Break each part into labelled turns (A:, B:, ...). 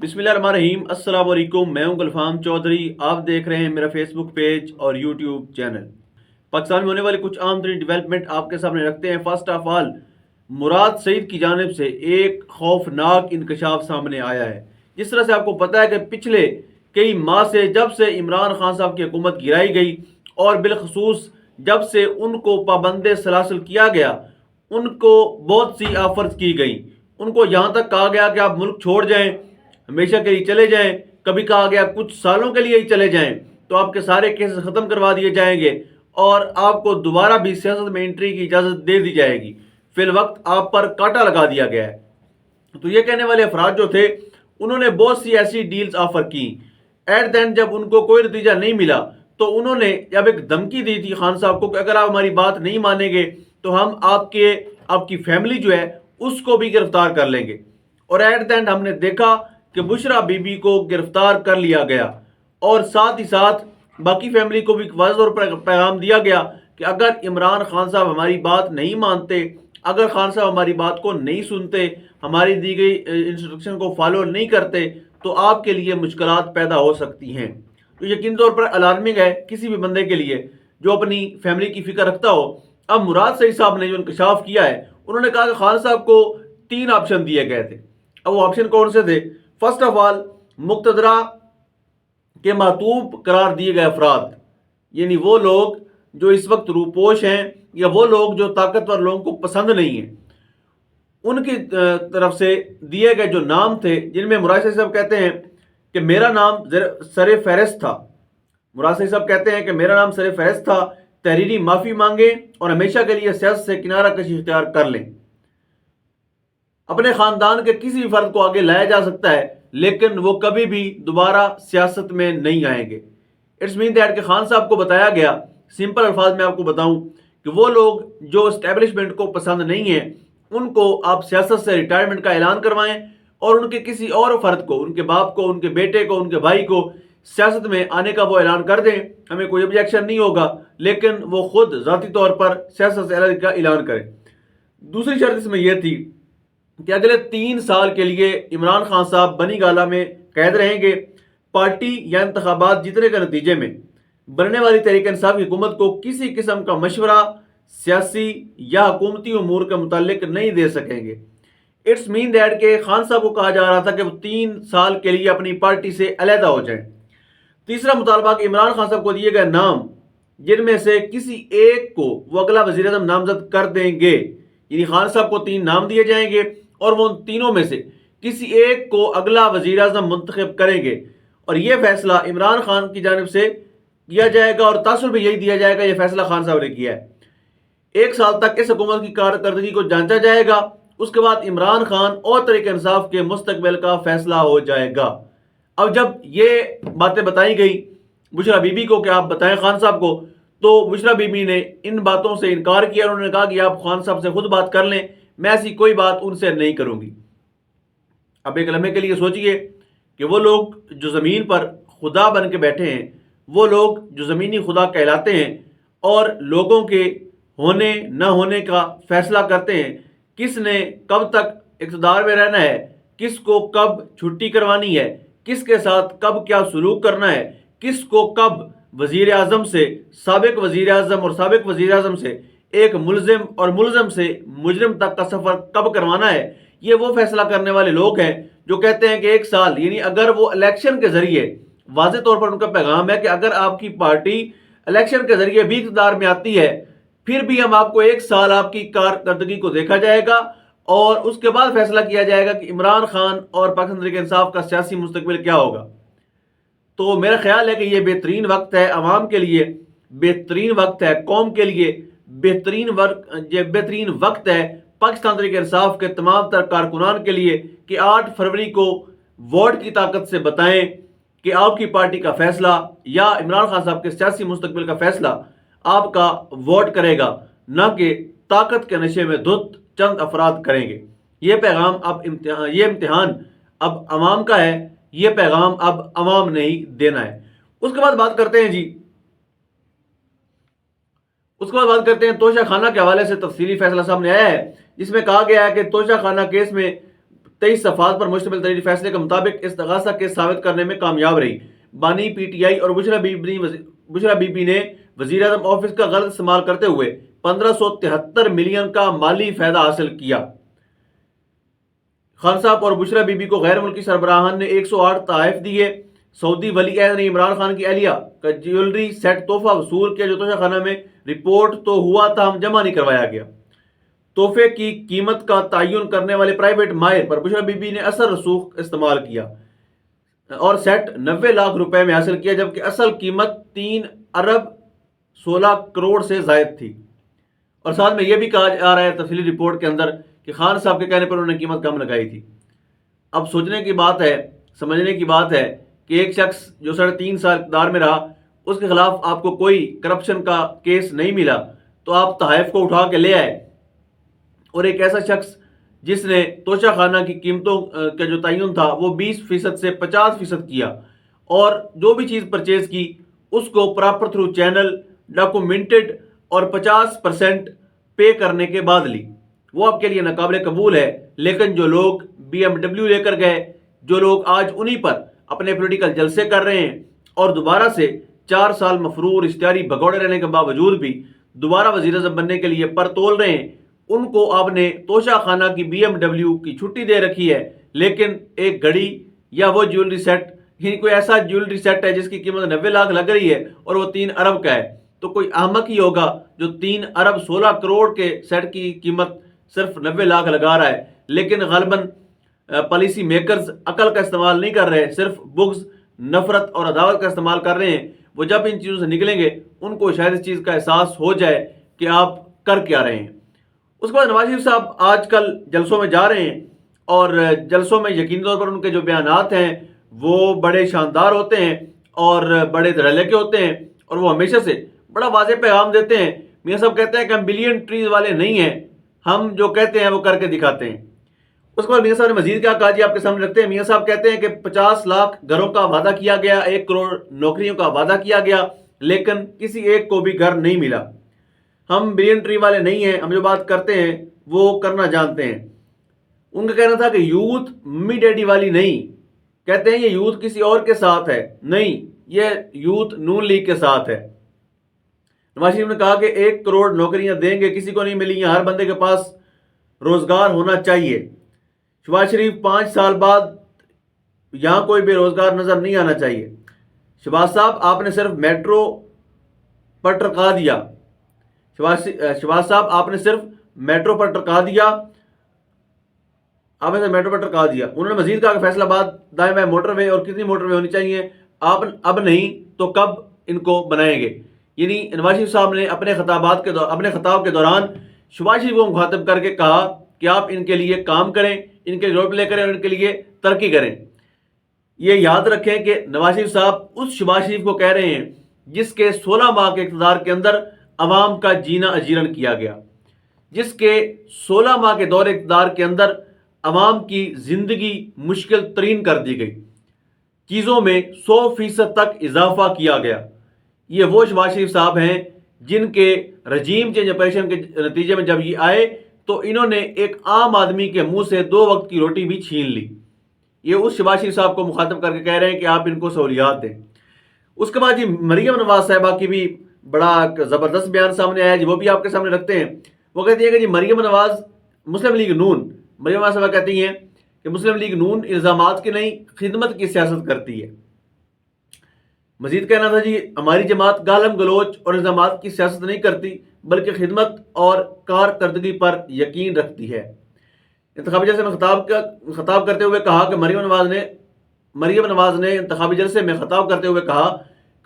A: بسم اللہ الرحمن الرحیم۔ السلام علیکم، میں ہوں گلفام چودھری۔ آپ دیکھ رہے ہیں میرا فیس بک پیج اور یوٹیوب چینل۔ پاکستان میں ہونے والی کچھ عام ترین ڈیولپمنٹ آپ کے سامنے رکھتے ہیں۔ فرسٹ آف آل، مراد سعید کی جانب سے ایک خوفناک انکشاف سامنے آیا ہے۔ جس طرح سے آپ کو پتہ ہے کہ پچھلے کئی ماہ سے جب سے عمران خان صاحب کی حکومت گرائی گئی اور بالخصوص جب سے ان کو پابند سلاسل کیا گیا، ان کو بہت سی آفرز کی گئیں۔ ان کو یہاں تک کہا گیا کہ آپ ملک چھوڑ جائیں، ہمیشہ کے لیے چلے جائیں، کبھی کہا گیا کچھ سالوں کے لیے ہی چلے جائیں تو آپ کے سارے کیسز ختم کروا دیے جائیں گے اور آپ کو دوبارہ بھی سیاست میں انٹری کی اجازت دے دی جائے گی۔ فی الوقت آپ پر کانٹا لگا دیا گیا ہے۔ تو یہ کہنے والے افراد جو تھے انہوں نے بہت سی ایسی ڈیلز آفر کی۔ ایٹ دین جب ان کو کوئی نتیجہ نہیں ملا تو انہوں نے جب ایک دھمکی دی تھی خان صاحب کو کہ اگر آپ ہماری بات نہیں مانیں گے تو ہم آپ کی فیملی جو ہے اس کو بھی گرفتار کر لیں گے۔ اور ایٹ دین ہم نے دیکھا کہ بشرا بی بی کو گرفتار کر لیا گیا اور ساتھ ہی ساتھ باقی فیملی کو بھی واضح طور پر پیغام دیا گیا کہ اگر عمران خان صاحب ہماری بات نہیں مانتے، اگر خان صاحب ہماری بات کو نہیں سنتے، ہماری دی گئی انسٹرکشن کو فالو نہیں کرتے تو آپ کے لیے مشکلات پیدا ہو سکتی ہیں۔ تو یقین طور پر الارمنگ ہے کسی بھی بندے کے لیے جو اپنی فیملی کی فکر رکھتا ہو۔ اب مراد سعید صاحب نے جو انکشاف کیا ہے، انہوں نے کہا کہ خان صاحب کو 3 آپشن دیے گئے تھے۔ اب وہ آپشن کون سے تھے؟ فرسٹ آف آل، مقتدرہ کے معطوب قرار دیے گئے افراد، یعنی وہ لوگ جو اس وقت روپوش ہیں یا وہ لوگ جو طاقتور لوگوں کو پسند نہیں ہیں، ان کی طرف سے دیے گئے جو نام تھے، جن میں مراد صاحب کہتے ہیں کہ میرا نام سر فہرست تھا۔ مراد صاحب کہتے ہیں کہ میرا نام سر فہرست تھا، تحریری معافی مانگیں اور ہمیشہ کے لیے سیاست سے کنارہ کشی اختیار کر لیں۔ اپنے خاندان کے کسی بھی فرد کو آگے لایا جا سکتا ہے لیکن وہ کبھی بھی دوبارہ سیاست میں نہیں آئیں گے۔ اٹس مین دیٹ کہ خان صاحب کو بتایا گیا، سمپل الفاظ میں آپ کو بتاؤں، کہ وہ لوگ جو اسٹیبلشمنٹ کو پسند نہیں ہیں ان کو آپ سیاست سے ریٹائرمنٹ کا اعلان کروائیں اور ان کے کسی اور فرد کو، ان کے باپ کو، ان کے بیٹے کو، ان کے بھائی کو سیاست میں آنے کا وہ اعلان کر دیں، ہمیں کوئی objection نہیں ہوگا، لیکن وہ خود ذاتی طور پر سیاست سے الگ کا اعلان کریں۔ دوسری شرط اس میں یہ تھی کہ اگلے 3 سال کے لیے عمران خان صاحب بنی گالہ میں قید رہیں گے۔ پارٹی یا انتخابات جیتنے کے نتیجے میں بننے والی تحریک انصاف کی حکومت کو کسی قسم کا مشورہ سیاسی یا حکومتی امور کے متعلق نہیں دے سکیں گے۔ اٹس مین دیٹ کہ خان صاحب کو کہا جا رہا تھا کہ وہ 3 سال کے لیے اپنی پارٹی سے علیحدہ ہو جائیں۔ تیسرا مطالبہ کہ عمران خان صاحب کو دیے گئے نام جن میں سے کسی ایک کو وہ اگلا وزیر اعظم نامزد کر دیں گے، یعنی خان صاحب کو 3 نام دیے جائیں گے اور وہ ان تینوں میں سے کسی ایک کو اگلا وزیر اعظم منتخب کریں گے، اور یہ فیصلہ عمران خان کی جانب سے کیا جائے گا اور تاثر بھی یہی دیا جائے گا، یہ فیصلہ خان صاحب نے کیا ہے۔ 1 سال تک اس حکومت کی کارکردگی کو جانچا جائے گا، اس کے بعد عمران خان اور تحریک انصاف کے مستقبل کا فیصلہ ہو جائے گا۔ اب جب یہ باتیں بتائی گئی بشرا بی بی کو کہ آپ بتائیں خان صاحب کو، تو بشرا بی بی نے ان باتوں سے انکار کیا۔ انہوں نے کہا کہ آپ خان صاحب سے خود بات کر لیں، میں ایسی کوئی بات ان سے نہیں کروں گی۔ اب ایک لمحے کے لیے سوچئے کہ وہ لوگ جو زمین پر خدا بن کے بیٹھے ہیں، وہ لوگ جو زمینی خدا کہلاتے ہیں اور لوگوں کے ہونے نہ ہونے کا فیصلہ کرتے ہیں، کس نے کب تک اقتدار میں رہنا ہے، کس کو کب چھٹی کروانی ہے، کس کے ساتھ کب کیا سلوک کرنا ہے، کس کو کب وزیر اعظم سے، سابق وزیر اعظم اور سابق وزیر اعظم سے ایک ملزم اور ملزم سے مجرم تک کا سفر کب کروانا ہے، یہ وہ فیصلہ کرنے والے لوگ ہیں جو کہتے ہیں کہ 1 سال، یعنی اگر وہ الیکشن کے ذریعے، واضح طور پر ان کا پیغام ہے کہ اگر آپ کی پارٹی الیکشن کے ذریعے بھی اقتدار میں آتی ہے پھر بھی ہم آپ کو 1 سال آپ کی کارکردگی کو دیکھا جائے گا اور اس کے بعد فیصلہ کیا جائے گا کہ عمران خان اور پاکستان تحریک انصاف کا سیاسی مستقبل کیا ہوگا۔ تو میرا خیال ہے کہ یہ بہترین وقت ہے عوام کے لیے، بہترین وقت ہے قوم کے لیے، بہترین وقت ہے پاکستان تحریک انصاف کے تمام تر کارکنان کے لیے کہ 8 فروری کو ووٹ کی طاقت سے بتائیں کہ آپ کی پارٹی کا فیصلہ یا عمران خان صاحب کے سیاسی مستقبل کا فیصلہ آپ کا ووٹ کرے گا، نہ کہ طاقت کے نشے میں دھت چند افراد کریں گے۔ یہ پیغام یہ امتحان اب عوام کا ہے، یہ پیغام اب عوام نے ہی دینا ہے۔ اس کے بعد بات کرتے ہیں توشہ خانہ کے حوالے سے تفصیلی فیصلہ سامنے آیا ہے، جس میں کہا گیا ہے کہ توشہ خانہ کیس میں 23 صفحات پر مشتمل تحریری فیصلے کے مطابق استغاثہ کیس ثابت کرنے میں کامیاب رہی۔ بانی پی ٹی آئی اور بشرا بی بی نے وزیر اعظم آفس کا غلط استعمال کرتے ہوئے 1573 ملین کا مالی فائدہ حاصل کیا۔ خان صاحب اور بشرا بی بی کو غیر ملکی سربراہان نے 108 تحائف دیے۔ سعودی ولی عہد نے عمران خان کی اہلیہ کا جیولری سیٹ تحفہ وصول کیا جو توشہ خانہ میں رپورٹ تو ہوا تاہم جمع نہیں کروایا گیا۔ تحفے کی قیمت کا تعین کرنے والے پرائیویٹ ماہر پر بشرا بی بی نے اثر رسوخ استعمال کیا اور سیٹ 90 لاکھ روپے میں حاصل کیا، جبکہ اصل قیمت 3 ارب 16 کروڑ سے زائد تھی۔ اور ساتھ میں یہ بھی کہا جا رہا ہے تفصیلی رپورٹ کے اندر کہ خان صاحب کے کہنے پر انہوں نے قیمت کم لگائی تھی۔ اب سوچنے کی بات ہے، سمجھنے کی بات ہے کہ ایک شخص جو 3.5 سال اقتدار میں رہا، اس کے خلاف آپ کو کوئی کرپشن کا کیس نہیں ملا تو آپ تحائف کو اٹھا کے لے آئے، اور ایک ایسا شخص جس نے توشہ خانہ کی قیمتوں کا جو تعین تھا وہ 20% سے 50% کیا، اور جو بھی چیز پرچیز کی اس کو پراپر تھرو چینل ڈاکومنٹڈ اور 50% پے کرنے کے بعد لی، وہ آپ کے لیے ناقابل قبول ہے۔ لیکن جو لوگ BMW لے کر گئے، جو لوگ آج انہی پر اپنے پولیٹیکل جلسے کر رہے ہیں اور دوبارہ سے 4 سال مفرور اشتہاری بھگوڑے رہنے کے باوجود بھی دوبارہ وزیر اعظم بننے کے لیے پر تول رہے ہیں، ان کو آپ نے توشہ خانہ کی BMW کی چھٹی دے رکھی ہے، لیکن ایک گھڑی یا وہ جیولری سیٹ، یعنی کوئی ایسا جیولری سیٹ ہے جس کی قیمت 90 لاکھ لگ رہی ہے اور وہ 3 ارب کا ہے، تو کوئی احمق ہی ہوگا جو 3 ارب 16 کروڑ کے سیٹ کی قیمت صرف 90 لاکھ لگا رہا ہے۔ لیکن غالباً پالیسی میکرز عقل کا استعمال نہیں کر رہے، صرف بغض، نفرت اور عداوت کا استعمال کر رہے ہیں۔ وہ جب ان چیزوں سے نکلیں گے ان کو شاید اس چیز کا احساس ہو جائے کہ آپ کر کیا رہے ہیں۔ اس کے بعد نواز شریف صاحب آج کل جلسوں میں جا رہے ہیں، اور جلسوں میں یقینی طور پر ان کے جو بیانات ہیں وہ بڑے شاندار ہوتے ہیں اور بڑے دھڑلے کے ہوتے ہیں، اور وہ ہمیشہ سے بڑا واضح پیغام دیتے ہیں۔ میاں صاحب کہتے ہیں کہ ہم بلین ٹریز والے نہیں ہیں، ہم جو کہتے ہیں وہ کر کے دکھاتے ہیں۔ اس کے بعد میاں صاحب نے مزید کیا کہا جی آپ کے سامنے رکھتے ہیں۔ میاں صاحب کہتے ہیں کہ 50 لاکھ گھروں کا وعدہ کیا گیا، 1 کروڑ نوکریوں کا وعدہ کیا گیا، لیکن کسی ایک کو بھی گھر نہیں ملا۔ ہم بلین ٹری والے نہیں ہیں، ہم جو بات کرتے ہیں وہ کرنا جانتے ہیں۔ ان کا کہنا تھا کہ یوتھ ممی ڈیڈی والی نہیں، کہتے ہیں یہ یوتھ کسی اور کے ساتھ ہے، نہیں، یہ یوتھ نون لیگ کے ساتھ ہے۔ نواز شریف نے کہا کہ 1 کروڑ نوکریاں دیں گے، کسی کو نہیں ملی ہیں، ہر بندے کے پاس روزگار ہونا چاہیے۔ شہباز شریف 5 سال بعد یہاں کوئی بے روزگار نظر نہیں آنا چاہیے۔ شہباز صاحب آپ نے صرف میٹرو پر ٹرکا دیا، شہباز صاحب آپ نے صرف میٹرو پر ٹرکا دیا، آپ نے میٹرو پر ٹرکا دیا۔ انہوں نے مزید کہا کہ فیصل آباد دائیں بائیں موٹر وے اور کتنی موٹر وے ہونی چاہیے، آپ اب نہیں تو کب ان کو بنائیں گے؟ یعنی نواز شریف صاحب نے اپنے خطاب کے دوران شہباز شریف کو مخاطب کر کے کہا کہ آپ ان کے لیے کام کریں، ان کے رول پلے کریں اور ان کے لیے ترقی کریں۔ یہ یاد رکھیں کہ نواز شریف صاحب اس شہباز شریف کو کہہ رہے ہیں جس کے 16 ماہ کے اقتدار کے اندر عوام کا جینا اجیرن کیا گیا، جس کے 16 ماہ کے دور اقتدار کے اندر عوام کی زندگی مشکل ترین کر دی گئی، چیزوں میں 100% تک اضافہ کیا گیا۔ یہ وہ شہباز شریف صاحب ہیں جن کے رجیم چینج آپریشن کے نتیجے میں جب یہ آئے تو انہوں نے ایک عام آدمی کے منہ سے 2 وقت کی روٹی بھی چھین لی۔ یہ اس شہباز شریف صاحب کو مخاطب کر کے کہہ رہے ہیں کہ آپ ان کو سہولیات دیں۔ اس کے بعد جی مریم نواز صاحبہ کی بھی بڑا زبردست بیان سامنے آیا جی، وہ بھی آپ کے سامنے رکھتے ہیں۔ وہ کہتی ہیں کہ جی مریم نواز مسلم لیگ نون، مریم نواز صاحبہ کہتی ہیں کہ مسلم لیگ نون الزامات کی نہیں خدمت کی سیاست کرتی ہے۔ مزید کہنا تھا جی ہماری جماعت گالم گلوچ اور الزامات کی سیاست نہیں کرتی بلکہ خدمت اور کارکردگی پر یقین رکھتی ہے۔ انتخابی جلسے میں خطاب کرتے ہوئے کہا کہ مریم نواز نے انتخابی جلسے میں خطاب کرتے ہوئے کہا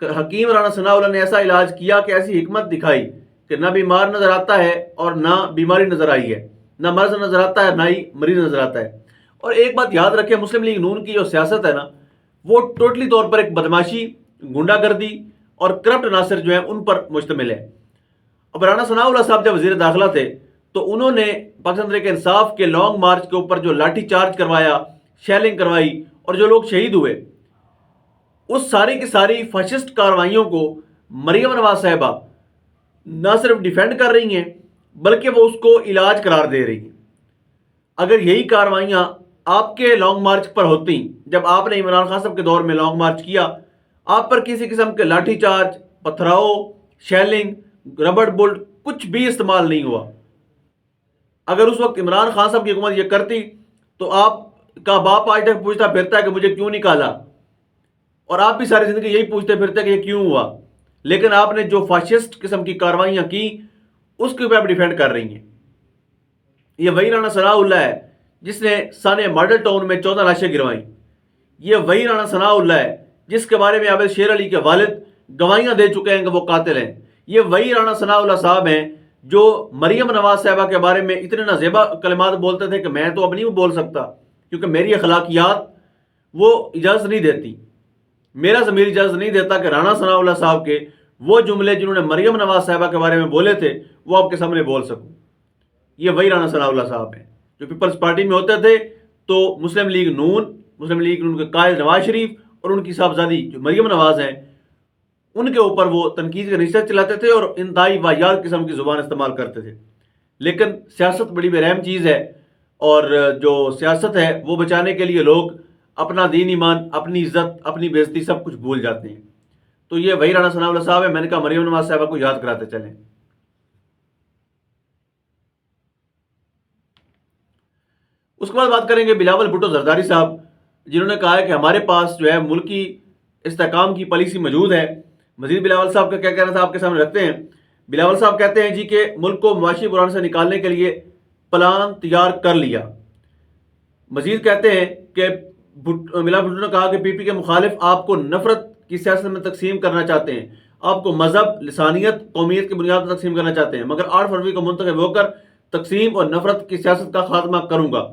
A: کہ حکیم رانا ثناء اللہ نے ایسا علاج کیا کہ ایسی حکمت دکھائی کہ نہ بیمار نظر آتا ہے اور نہ بیماری نظر آئی ہے، نہ مرض نظر آتا ہے نہ ہی مریض نظر آتا ہے۔ اور ایک بات یاد رکھیں، مسلم لیگ نون کی جو سیاست ہے نا وہ ٹوٹلی طور پر ایک بدماشی، گنڈا گردی اور کرپٹ عناصر جو ہیں ان پر مشتمل ہے۔ اب رانا ثناء اللہ صاحب جب وزیر داخلہ تھے تو انہوں نے پاکستان تحریک انصاف کے لانگ مارچ کے اوپر جو لاٹھی چارج کروایا، شیلنگ کروائی اور جو لوگ شہید ہوئے، اس ساری کی ساری فاشسٹ کارروائیوں کو مریم نواز صاحبہ نہ صرف ڈیفینڈ کر رہی ہیں بلکہ وہ اس کو علاج قرار دے رہی ہیں۔ اگر یہی کارروائیاں آپ کے لانگ مارچ پر ہوتی، جب آپ نے عمران خان صاحب کے دور میں لانگ مارچ کیا، آپ پر کسی قسم کے لاٹھی چارج، پتھراؤ، شیلنگ، ربڑ بلٹ کچھ بھی استعمال نہیں ہوا۔ اگر اس وقت عمران خان صاحب کی حکومت یہ کرتی تو آپ کا باپ آج تک پوچھتا پھرتا ہے کہ مجھے کیوں نکالا، اور آپ بھی ساری زندگی یہی پوچھتے پھرتے کہ یہ کیوں ہوا۔ لیکن آپ نے جو فاشسٹ قسم کی کاروائیاں کی اس کے اوپر آپ ڈیفینڈ کر رہی ہیں۔ یہ وہی رانا ثناء اللہ ہے جس نے سانے ماڈل ٹاؤن میں 14 لاشیں گروائیں۔ یہ وہی رانا ثناء اللہ ہے جس کے بارے میں عابد شیر علی کے والد گواہیاں دے چکے ہیں کہ وہ قاتل ہیں۔ یہ وہی رانا ثناء اللہ صاحب ہیں جو مریم نواز صاحبہ کے بارے میں اتنے نازیبا کلمات بولتے تھے کہ میں تو اب نہیں بول سکتا کیونکہ میری اخلاقیات وہ اجازت نہیں دیتی، میرا ضمیر اجازت نہیں دیتا کہ رانا ثناء اللہ صاحب کے وہ جملے جنہوں نے مریم نواز صاحبہ کے بارے میں بولے تھے وہ آپ کے سامنے بول سکوں۔ یہ وہی رانا ثناء اللہ صاحب ہیں جو پیپلز پارٹی میں ہوتے تھے تو مسلم لیگ نون کے قائد نواز شریف اور ان کی صاحبزادی جو مریم نواز ہیں ان کے اوپر وہ تنقید کا ریسرچ چلاتے تھے اور انتہائی واہیات قسم کی زبان استعمال کرتے تھے۔ لیکن سیاست بڑی بے رحم چیز ہے، اور جو سیاست ہے وہ بچانے کے لیے لوگ اپنا دین ایمان، اپنی عزت، اپنی بے عزتی سب کچھ بھول جاتے ہیں۔ تو یہ وہی رانا ثناء اللہ صاحب ہے، میں نے کہا مریم نواز صاحبہ کو یاد کراتے چلیں۔ اس کے بعد بات کریں گے بلاول بھٹو زرداری صاحب، جنہوں نے کہا ہے کہ ہمارے پاس جو ہے ملکی استحکام کی پالیسی موجود ہے۔ مزید بلاول صاحب کا کیا کہنا تھا آپ کے سامنے رکھتے ہیں۔ بلاول صاحب کہتے ہیں جی کہ ملک کو معاشی بحران سے نکالنے کے لیے پلان تیار کر لیا۔ مزید کہتے ہیں کہ بلاول بھٹو نے کہا کہ پی پی کے مخالف آپ کو نفرت کی سیاست میں تقسیم کرنا چاہتے ہیں، آپ کو مذہب، لسانیت، قومیت کی بنیاد پر تقسیم کرنا چاہتے ہیں، مگر 8 فروری کو منتخب ہو کر تقسیم اور نفرت کی سیاست کا خاتمہ کروں گا۔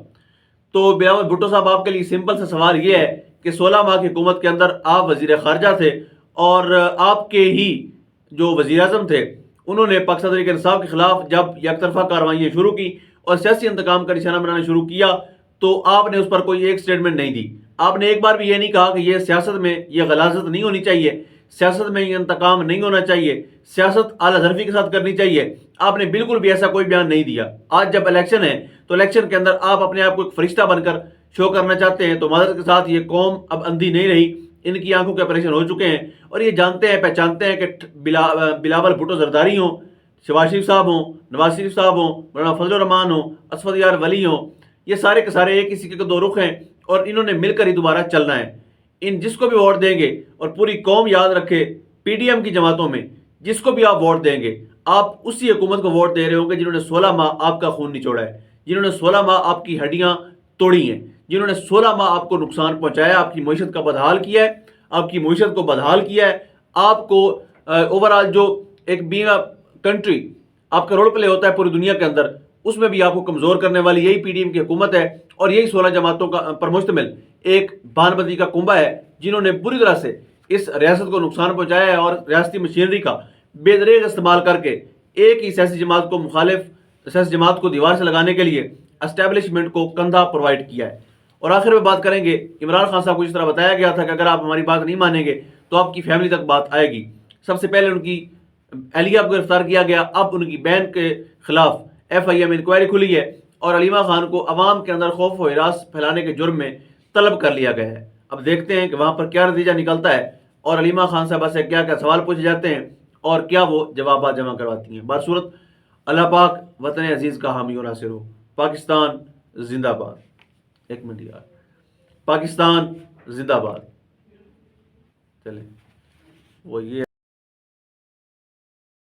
A: تو بلاول بھٹو صاحب آپ کے لیے سمپل سا سوال یہ ہے کہ 16 ماہ کی حکومت کے اندر آپ وزیر خارجہ تھے اور آپ کے ہی جو وزیر اعظم تھے انہوں نے پاکستان تحریک انصاف کے خلاف جب یک طرفہ کارروائیاں شروع کی اور سیاسی انتقام کا نشانہ بنانا شروع کیا تو آپ نے اس پر کوئی ایک سٹیٹمنٹ نہیں دی۔ آپ نے ایک بار بھی یہ نہیں کہا کہ یہ سیاست میں یہ غلاظت نہیں ہونی چاہیے، سیاست میں یہ انتقام نہیں ہونا چاہیے، سیاست اعلیٰ ظرفی کے ساتھ کرنی چاہیے۔ آپ نے بالکل بھی ایسا کوئی بیان نہیں دیا۔ آج جب الیکشن ہے تو الیکشن کے اندر آپ اپنے آپ کو ایک فرشتہ بن کر شو کرنا چاہتے ہیں، تو معذرت کے ساتھ یہ قوم اب اندھی نہیں رہی، ان کی آنکھوں کے آپریشن ہو چکے ہیں اور یہ جانتے ہیں پہچانتے ہیں کہ بلاول بھٹو زرداری ہوں، شہباز شریف صاحب ہوں، نواز شریف صاحب ہوں، مولانا فضل الرحمان ہوں، اسود یار ولی ہوں، یہ سارے کے سارے ایک ہی سکے کے دو رخ ہیں اور انہوں نے مل کر ہی دوبارہ چلنا ہے۔ ان جس کو بھی ووٹ دیں گے، اور پوری قوم یاد رکھے پی ڈی ایم کی جماعتوں میں جس کو بھی آپ ووٹ دیں گے آپ اسی حکومت کو ووٹ دے رہے ہوں گے جنہوں نے 16 ماہ آپ کا خون نچوڑا ہے، جنہوں نے 16 ماہ آپ کی ہڈیاں توڑی ہیں، جنہوں نے 16 ماہ آپ کو نقصان پہنچایا، آپ کی معیشت کا بدحال کیا ہے، آپ کی معیشت کو بدحال کیا ہے، آپ کو اوورآل جو ایک بینگ کنٹری آپ کا رول پلے ہوتا ہے پوری دنیا کے اندر اس میں بھی آپ کو کمزور کرنے والی یہی پی ڈی ایم کی حکومت ہے اور یہی 16 جماعتوں کا پر مشتمل ایک بان بندی کا کنبہ ہے جنہوں نے بری طرح سے اس ریاست کو نقصان پہنچایا ہے اور ریاستی مشینری کا بے دریغ استعمال کر کے ایک ہی سیاسی جماعت کو مخالف سیاسی جماعت کو دیوار سے لگانے کے لیے اسٹیبلشمنٹ کو کندھا پرووائڈ کیا ہے۔ اور آخر میں بات کریں گے عمران خان صاحب کو جس طرح بتایا گیا تھا کہ اگر آپ ہماری بات نہیں مانیں گے تو آپ کی فیملی تک بات آئے گی۔ سب سے پہلے ان کی اہلیہ کو گرفتار کیا گیا، اب ان کی بہن کے خلاف ایف آئی اے میں انکوائری کھلی ہے اور علیمہ خان کو عوام کے اندر خوف و ہراس پھیلانے کے جرم میں طلب کر لیا گیا ہے۔ اب دیکھتے ہیں کہ وہاں پر کیا نتیجہ نکلتا ہے اور علیمہ خان صاحبہ سے کیا کیا سوال پوچھے جاتے ہیں اور کیا وہ جوابات جمع کرواتی ہیں۔ بصورت اللہ پاک وطن عزیز کا حامی و ناصر ہو۔ پاکستان زندہ باد۔ ایک منٹ یار، پاکستان زندہ باد۔ چلیں وہ یہ